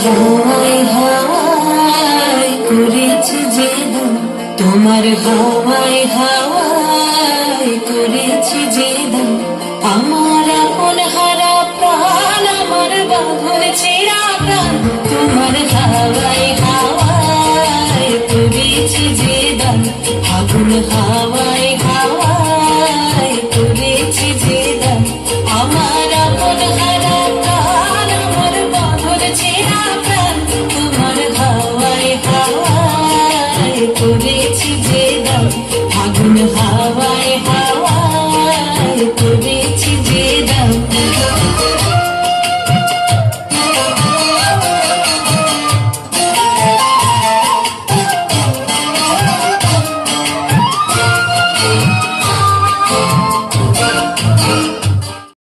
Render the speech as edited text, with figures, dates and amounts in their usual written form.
হাওয়ায় হাওয়ায় করেছি যে দাম, তোমার হাওয়ায় হাওয়ায় করেছি যে দাম। আমার আপন হারা প্রাণ, আমার বাঁধন ছেঁড়া প্রাণ, তোমার হাওয়ায় হাওয়ায় করেছি যে দাম। আগুন হাওয়ায় হাওয়ায় করেছি যে দাম। আমার আপন হারা প্রাণ, আমার বাঁধন ছেঁড়া প্রাণ, তোমার হাওয়ায় হাওয়ায় করেছি যে দাম। আগুন হাওয়ায় হাওয়ায় করেছি যে দাম।